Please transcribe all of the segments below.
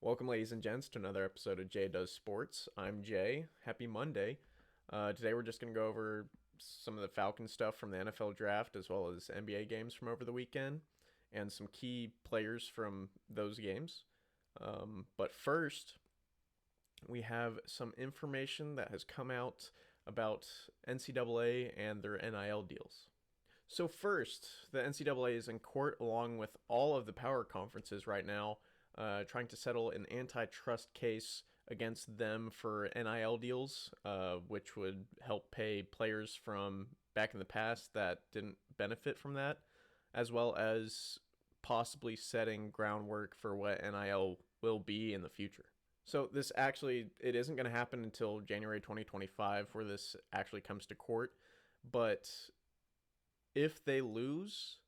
Welcome, ladies and gents, to another episode of Jay Does Sports. I'm Jay. Happy Monday. Today we're just going to go over some of the Falcons stuff from the NFL draft as well as NBA games from over the weekend and some key players from those games. But first, we have some information that has come out about NCAA and their NIL deals. So first, the NCAA is in court along with all of the power conferences right now, trying to settle an antitrust case against them for NIL deals, which would help pay players from back in the past that didn't benefit from that, as well as possibly setting groundwork for what NIL will be in the future. So this actually, it isn't going to happen until January 2025 where this actually comes to court, but if they lose,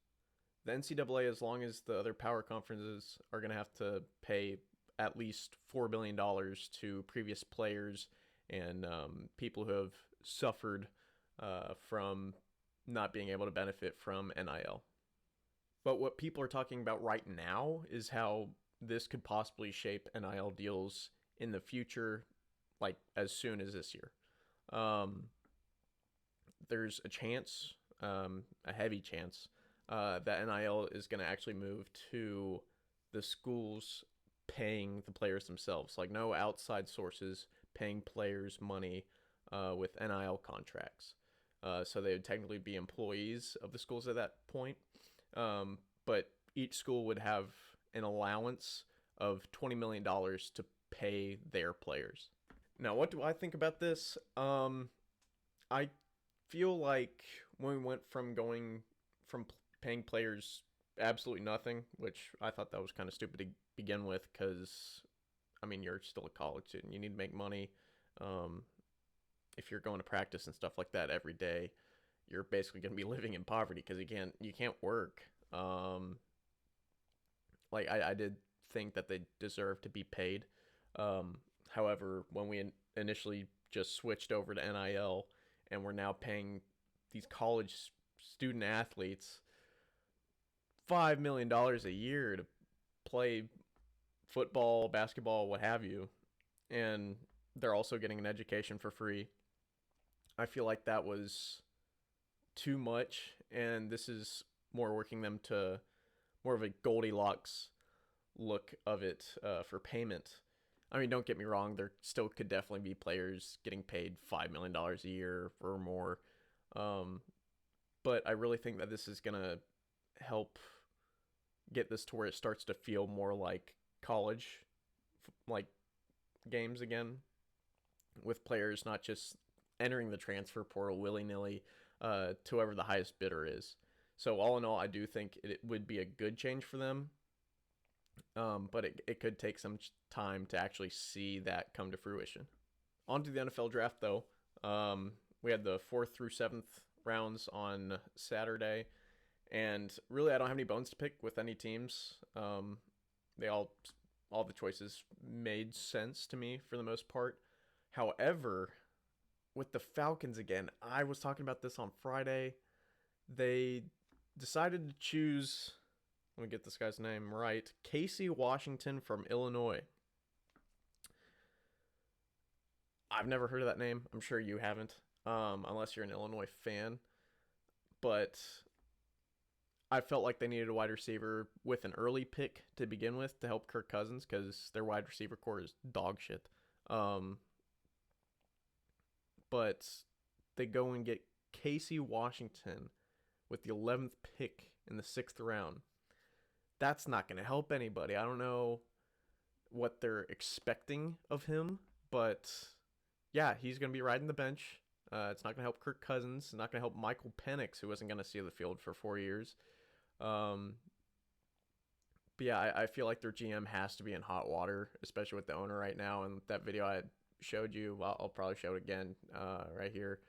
the NCAA, as long as the other power conferences, are going to have to pay at least $4 billion to previous players and people who have suffered from not being able to benefit from NIL. But what people are talking about right now is how this could possibly shape NIL deals in the future, like as soon as this year. There's a chance, a heavy chance, that NIL is going to actually move to the schools paying the players themselves. Like no outside sources paying players money with NIL contracts. So they would technically be employees of the schools at that point. But each school would have an allowance of $20 million to pay their players. Now, what do I think about this? I feel like when we went from going from paying players absolutely nothing, which I thought that was kind of stupid to begin with because, I mean, you're still a college student. You need to make money. If you're going to practice and stuff like that every day, you're basically going to be living in poverty because you can't work. I did think that they deserve to be paid. However, when we initially just switched over to NIL and we're now paying these college student athletes $5 million a year to play football, basketball, what have you, and they're also getting an education for free. I feel like that was too much, and this is more working them to more of a Goldilocks look of it for payment. I mean, don't get me wrong, there still could definitely be players getting paid $5 million a year or more. But I really think that this is going to help get this to where it starts to feel more like college, like games again, with players not just entering the transfer portal willy-nilly to whoever the highest bidder is. So all in all, I do think it would be a good change for them. But it could take some time to actually see that come to fruition. On to the NFL draft, though. We had the 4th through 7th rounds on Saturday, and really I don't have any bones to pick with any teams. They all the choices made sense to me for the most part. However, with the Falcons again, I was talking about this on Friday. They decided to choose, let me get this guy's name right, Casey Washington from Illinois. I've never heard of that name. I'm sure you haven't, unless you're an Illinois fan. But I felt like they needed a wide receiver with an early pick to begin with to help Kirk Cousins because their wide receiver core is dog shit. But they go and get Casey Washington with the 11th pick in the 6th round. That's not going to help anybody. I don't know what they're expecting of him, but yeah, he's going to be riding the bench. It's not going to help Kirk Cousins. It's not going to help Michael Penix, who isn't going to see the field for 4 years. But yeah, I feel like their GM has to be in hot water, especially with the owner right now. And that video I showed you, I'll probably show it again right here,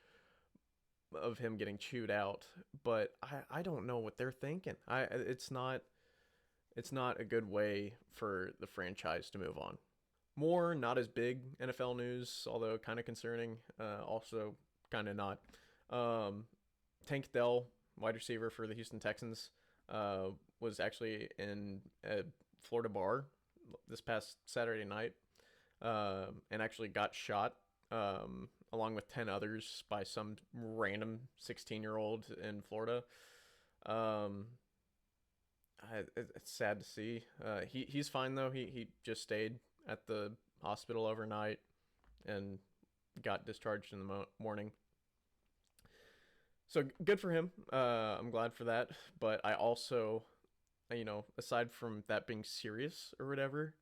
of him getting chewed out. But I don't know what they're thinking. It's not a good way for the franchise to move on. More not as big NFL news, although kind of concerning. Also kind of not. Tank Dell, wide receiver for the Houston Texans, was actually in a Florida bar this past Saturday night, and actually got shot, along with 10 others by some random 16-year-old in Florida. Um, it's sad to see. He's fine though. He just stayed at the hospital overnight and got discharged in the morning. So good for him. I'm glad for that. But I also, aside from that being serious or whatever,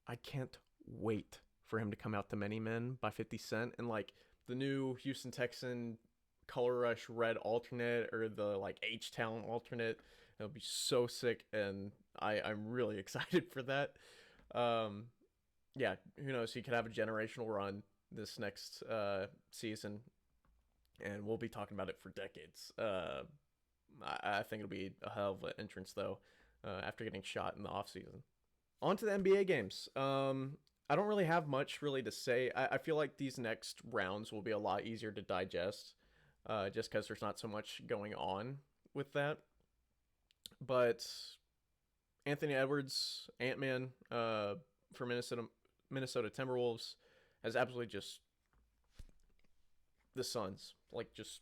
I can't wait for him to come out to Many Men by 50 Cent and like the new Houston Texan Color Rush Red alternate or the like H Town alternate. It'll be so sick, and I'm really excited for that. Um, yeah, who knows? He could have a generational run this next season, and we'll be talking about it for decades. I think it'll be a hell of an entrance though, after getting shot in the off season. On to the NBA games. I don't really have much really to say. I feel like these next rounds will be a lot easier to digest, just because there's not so much going on with that. But Anthony Edwards, Ant-Man, for Minnesota Timberwolves, has absolutely just the Suns, like just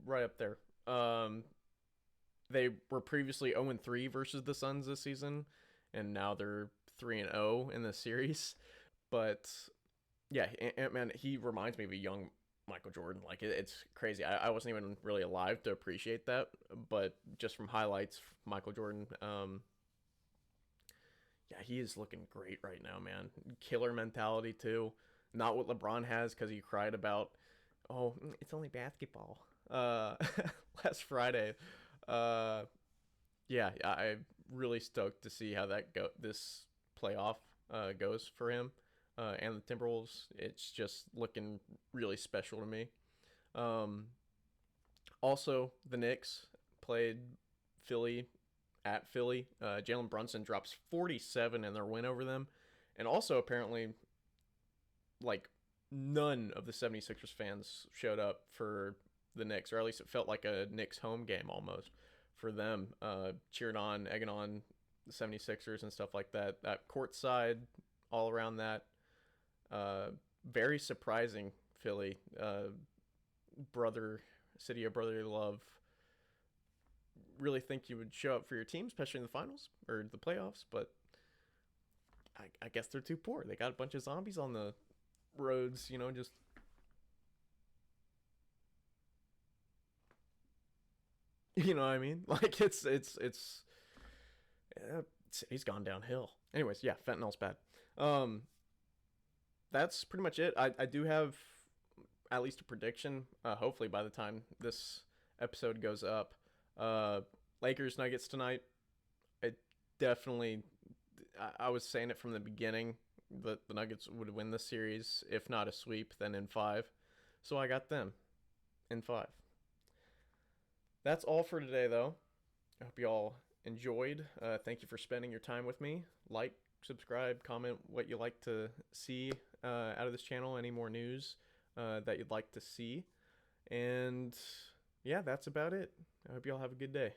right up there. They were previously 0-3 versus the Suns this season, and now they're 3-0 in the series. But yeah, Ant-Man, he reminds me of a young Michael Jordan. Like it's crazy. I wasn't even really alive to appreciate that, but just from highlights, Michael Jordan, yeah, he is looking great right now, man. Killer mentality too. Not what LeBron has, because he cried about, oh, it's only basketball. Last Friday. Yeah, I'm really stoked to see how this playoff goes for him, and the Timberwolves. It's just looking really special to me. Also, the Knicks played Philly at Philly. Jalen Brunson drops 47 in their win over them. And also, apparently, like, none of the 76ers fans showed up for the Knicks, or at least it felt like a Knicks home game almost for them. Cheered on, egging on the 76ers and stuff like that. That courtside, all around that. Very surprising, Philly. City of brotherly love. Really think you would show up for your team, especially in the finals or the playoffs, but I guess they're too poor. They got a bunch of zombies on the roads, just you know what I mean? Like he's gone downhill. Anyways, yeah, fentanyl's bad. That's pretty much it. I do have at least a prediction. Hopefully by the time this episode goes up, Lakers Nuggets tonight. It definitely. I was saying it from the beginning that the Nuggets would win this series, if not a sweep, then in 5. So I got them in 5. That's all for today, though. I hope you all enjoyed. Thank you for spending your time with me. Like, subscribe, comment what you like to see out of this channel, any more news that you'd like to see. And yeah, that's about it. I hope you all have a good day.